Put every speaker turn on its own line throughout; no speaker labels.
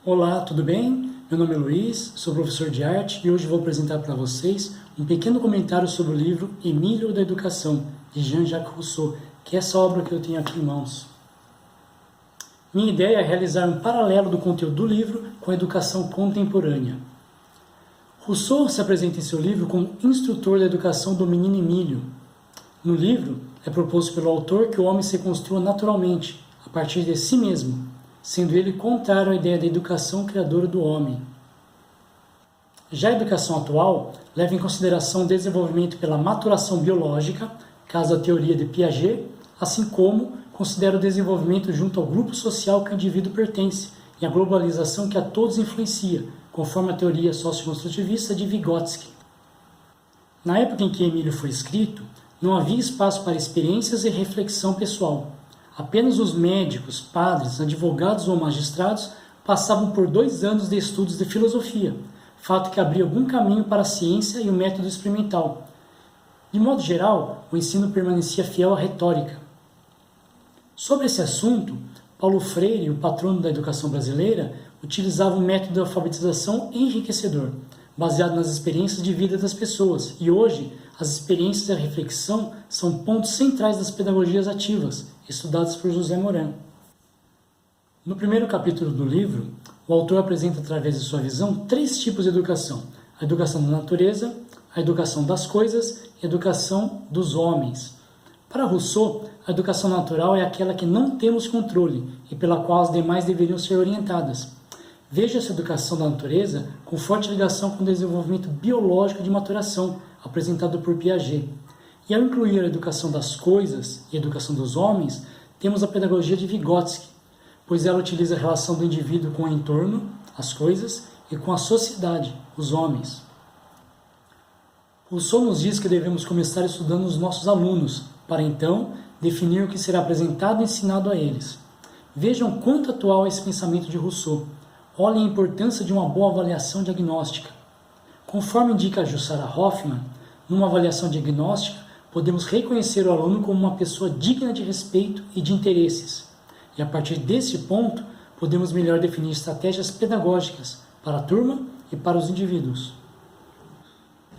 Olá, tudo bem? Meu nome é Luiz, sou professor de arte e hoje vou apresentar para vocês um pequeno comentário sobre o livro Emílio da Educação, de Jean-Jacques Rousseau, que é essa obra que eu tenho aqui em mãos. Minha ideia é realizar um paralelo do conteúdo do livro com a educação contemporânea. Rousseau se apresenta em seu livro como instrutor da educação do menino Emílio. No livro, é proposto pelo autor que o homem se construa naturalmente, a partir de si mesmo, sendo ele contrário à ideia da educação criadora do homem. Já a educação atual leva em consideração o desenvolvimento pela maturação biológica, caso a teoria de Piaget, assim como considera o desenvolvimento junto ao grupo social que o indivíduo pertence e a globalização que a todos influencia, conforme a teoria socioconstrutivista de Vygotsky. Na época em que Emílio foi escrito, não havia espaço para experiências e reflexão pessoal. Apenas os médicos, padres, advogados ou magistrados passavam por 2 anos de estudos de filosofia, fato que abria algum caminho para a ciência e o método experimental. De modo geral, o ensino permanecia fiel à retórica. Sobre esse assunto, Paulo Freire, o patrono da educação brasileira, utilizava um método de alfabetização enriquecedor, baseado nas experiências de vida das pessoas, e hoje as experiências e a reflexão são pontos centrais das pedagogias ativas, estudadas por José Moran. No primeiro capítulo do livro, o autor apresenta através de sua visão 3 tipos de educação: a educação da natureza, a educação das coisas e a educação dos homens. Para Rousseau, a educação natural é aquela que não temos controle e pela qual as demais deveriam ser orientadas. Veja essa educação da natureza com forte ligação com o desenvolvimento biológico de maturação, apresentado por Piaget. E ao incluir a educação das coisas e a educação dos homens, temos a pedagogia de Vygotsky, pois ela utiliza a relação do indivíduo com o entorno, as coisas, e com a sociedade, os homens. Rousseau nos diz que devemos começar estudando os nossos alunos, para então definir o que será apresentado e ensinado a eles. Vejam quanto atual é esse pensamento de Rousseau. Olhem a importância de uma boa avaliação diagnóstica. Conforme indica Jussara Hoffmann, numa avaliação diagnóstica, podemos reconhecer o aluno como uma pessoa digna de respeito e de interesses. E a partir desse ponto, podemos melhor definir estratégias pedagógicas para a turma e para os indivíduos.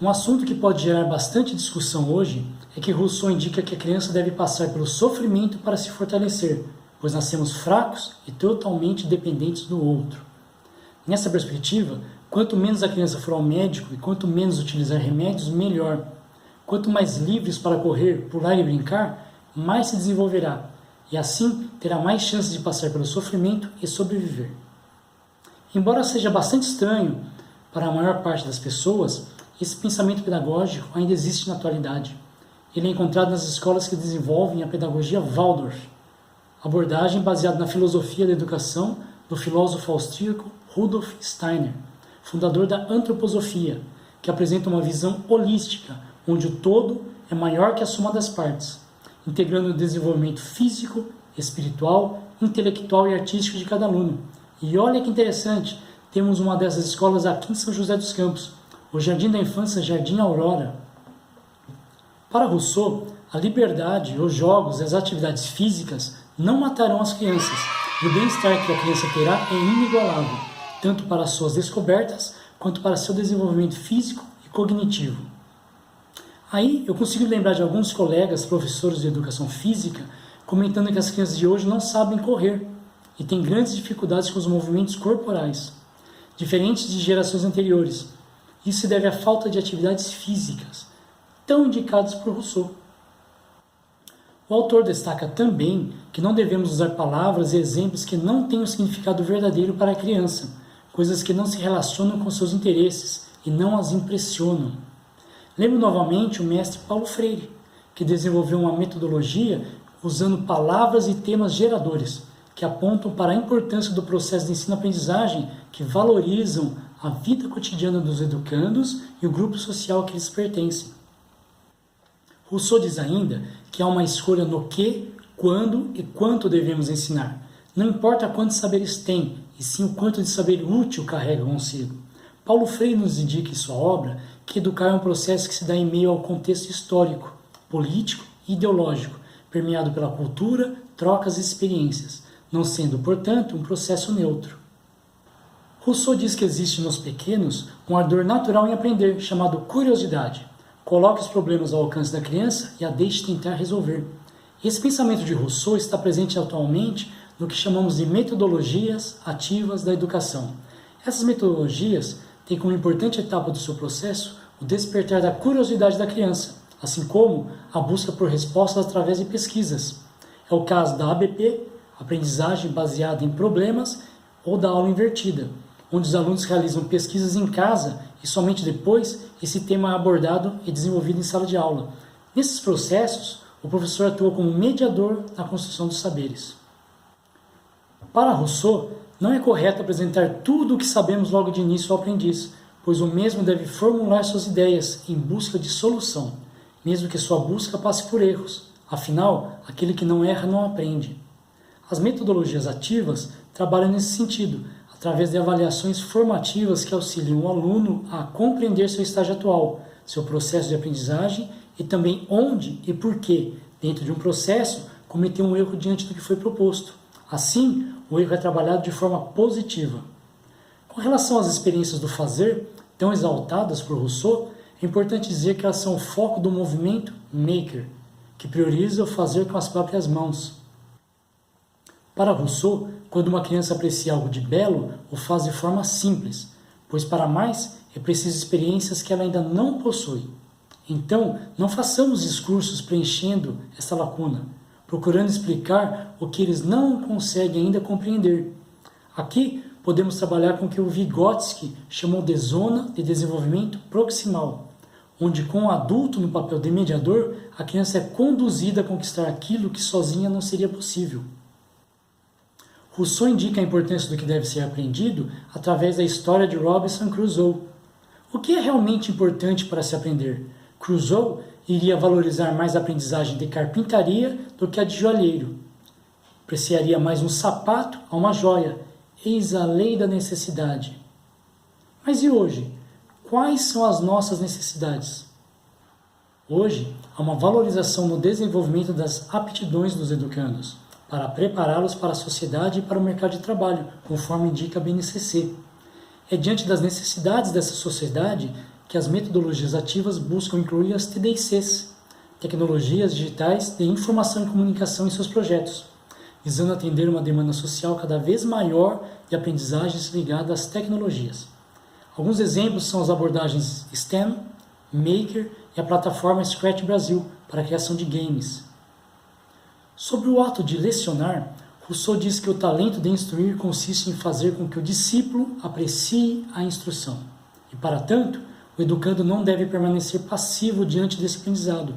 Um assunto que pode gerar bastante discussão hoje é que Rousseau indica que a criança deve passar pelo sofrimento para se fortalecer, pois nascemos fracos e totalmente dependentes do outro. Nessa perspectiva, quanto menos a criança for ao médico e quanto menos utilizar remédios, melhor. Quanto mais livres para correr, pular e brincar, mais se desenvolverá, e assim terá mais chances de passar pelo sofrimento e sobreviver. Embora seja bastante estranho para a maior parte das pessoas, esse pensamento pedagógico ainda existe na atualidade. Ele é encontrado nas escolas que desenvolvem a pedagogia Waldorf, abordagem baseada na filosofia da educação do filósofo austríaco Rudolf Steiner, fundador da antroposofia, que apresenta uma visão holística, onde o todo é maior que a soma das partes, integrando o desenvolvimento físico, espiritual, intelectual e artístico de cada aluno. E olha que interessante, temos uma dessas escolas aqui em São José dos Campos, o Jardim da Infância Jardim Aurora. Para Rousseau, a liberdade, os jogos e as atividades físicas não matarão as crianças, e o bem-estar que a criança terá é inigualável, tanto para suas descobertas quanto para seu desenvolvimento físico e cognitivo. Aí eu consigo lembrar de alguns colegas, professores de educação física, comentando que as crianças de hoje não sabem correr e têm grandes dificuldades com os movimentos corporais, diferentes de gerações anteriores. Isso se deve à falta de atividades físicas, tão indicadas por Rousseau. O autor destaca também que não devemos usar palavras e exemplos que não têm um significado verdadeiro para a criança, coisas que não se relacionam com seus interesses e não as impressionam. Lembro novamente o mestre Paulo Freire, que desenvolveu uma metodologia usando palavras e temas geradores, que apontam para a importância do processo de ensino-aprendizagem, que valorizam a vida cotidiana dos educandos e o grupo social a que eles pertencem. Rousseau diz ainda que há uma escolha no que, quando e quanto devemos ensinar. Não importa quantos saberes tem, e sim o quanto de saber útil carrega consigo. Paulo Freire nos indica em sua obra que educar é um processo que se dá em meio ao contexto histórico, político e ideológico, permeado pela cultura, trocas e experiências, não sendo, portanto, um processo neutro. Rousseau diz que existe nos pequenos um ardor natural em aprender, chamado curiosidade. Coloque os problemas ao alcance da criança e a deixe tentar resolver. Esse pensamento de Rousseau está presente atualmente no que chamamos de metodologias ativas da educação. Essas metodologias têm como importante etapa do seu processo o despertar da curiosidade da criança, assim como a busca por respostas através de pesquisas. É o caso da ABP, aprendizagem baseada em problemas, ou da aula invertida, onde os alunos realizam pesquisas em casa e somente depois esse tema é abordado e desenvolvido em sala de aula. Nesses processos, o professor atua como mediador na construção dos saberes. Para Rousseau, não é correto apresentar tudo o que sabemos logo de início ao aprendiz, pois o mesmo deve formular suas ideias em busca de solução, mesmo que sua busca passe por erros. Afinal, aquele que não erra não aprende. As metodologias ativas trabalham nesse sentido, através de avaliações formativas que auxiliam o aluno a compreender seu estágio atual, seu processo de aprendizagem e também onde e por que, dentro de um processo, cometeu um erro diante do que foi proposto. Assim, o erro é trabalhado de forma positiva. Com relação às experiências do fazer, tão exaltadas por Rousseau, é importante dizer que elas são o foco do movimento maker, que prioriza o fazer com as próprias mãos. Para Rousseau, quando uma criança aprecia algo de belo, o faz de forma simples, pois para mais é preciso experiências que ela ainda não possui. Então, não façamos discursos preenchendo essa lacuna, procurando explicar o que eles não conseguem ainda compreender. Aqui, podemos trabalhar com o que o Vygotsky chamou de zona de desenvolvimento proximal, onde com o adulto no papel de mediador, a criança é conduzida a conquistar aquilo que sozinha não seria possível. Rousseau indica a importância do que deve ser aprendido através da história de Robinson Crusoe. O que é realmente importante para se aprender? Crusoe iria valorizar mais a aprendizagem de carpintaria do que a de joalheiro. Apreciaria mais um sapato a uma joia. Eis a lei da necessidade. Mas e hoje? Quais são as nossas necessidades? Hoje, há uma valorização no desenvolvimento das aptidões dos educandos, para prepará-los para a sociedade e para o mercado de trabalho, conforme indica a BNCC. É diante das necessidades dessa sociedade que as metodologias ativas buscam incluir as TDICs, tecnologias digitais de informação e comunicação, em seus projetos, visando atender uma demanda social cada vez maior de aprendizagens ligadas às tecnologias. Alguns exemplos são as abordagens STEM, Maker e a plataforma Scratch Brasil para a criação de games. Sobre o ato de lecionar, Rousseau diz que o talento de instruir consiste em fazer com que o discípulo aprecie a instrução. E, para tanto, o educando não deve permanecer passivo diante desse aprendizado.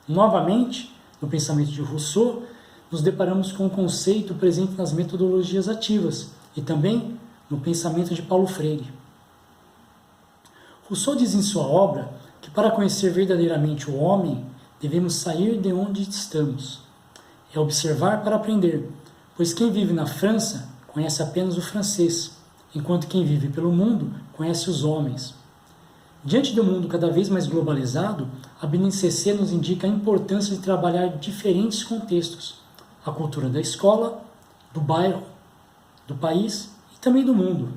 Novamente, no pensamento de Rousseau, nos deparamos com um conceito presente nas metodologias ativas e também no pensamento de Paulo Freire. Rousseau diz em sua obra que para conhecer verdadeiramente o homem, devemos sair de onde estamos. É observar para aprender, pois quem vive na França conhece apenas o francês, enquanto quem vive pelo mundo conhece os homens. Diante de um mundo cada vez mais globalizado, a BNCC nos indica a importância de trabalhar diferentes contextos, a cultura da escola, do bairro, do país e também do mundo.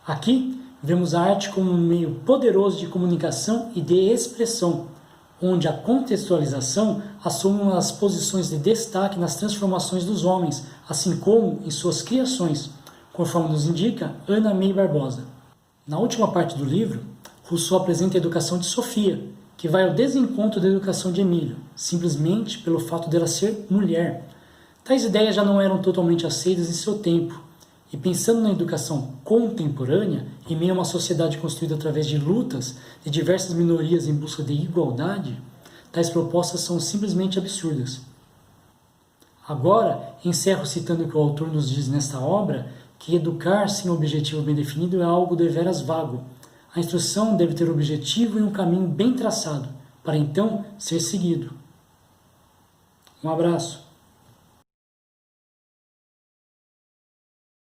Aqui, vemos a arte como um meio poderoso de comunicação e de expressão, onde a contextualização assume uma das posições de destaque nas transformações dos homens, assim como em suas criações, conforme nos indica Ana May Barbosa. Na última parte do livro, Rousseau apresenta a educação de Sofia, que vai ao desencontro da educação de Emílio, simplesmente pelo fato dela ser mulher. Tais ideias já não eram totalmente aceitas em seu tempo, e pensando na educação contemporânea, em meio a uma sociedade construída através de lutas de diversas minorias em busca de igualdade, tais propostas são simplesmente absurdas. Agora, encerro citando o que o autor nos diz nesta obra, que educar sem objetivo bem definido é algo deveras vago. A instrução deve ter objetivo e um caminho bem traçado, para então ser seguido. Um abraço.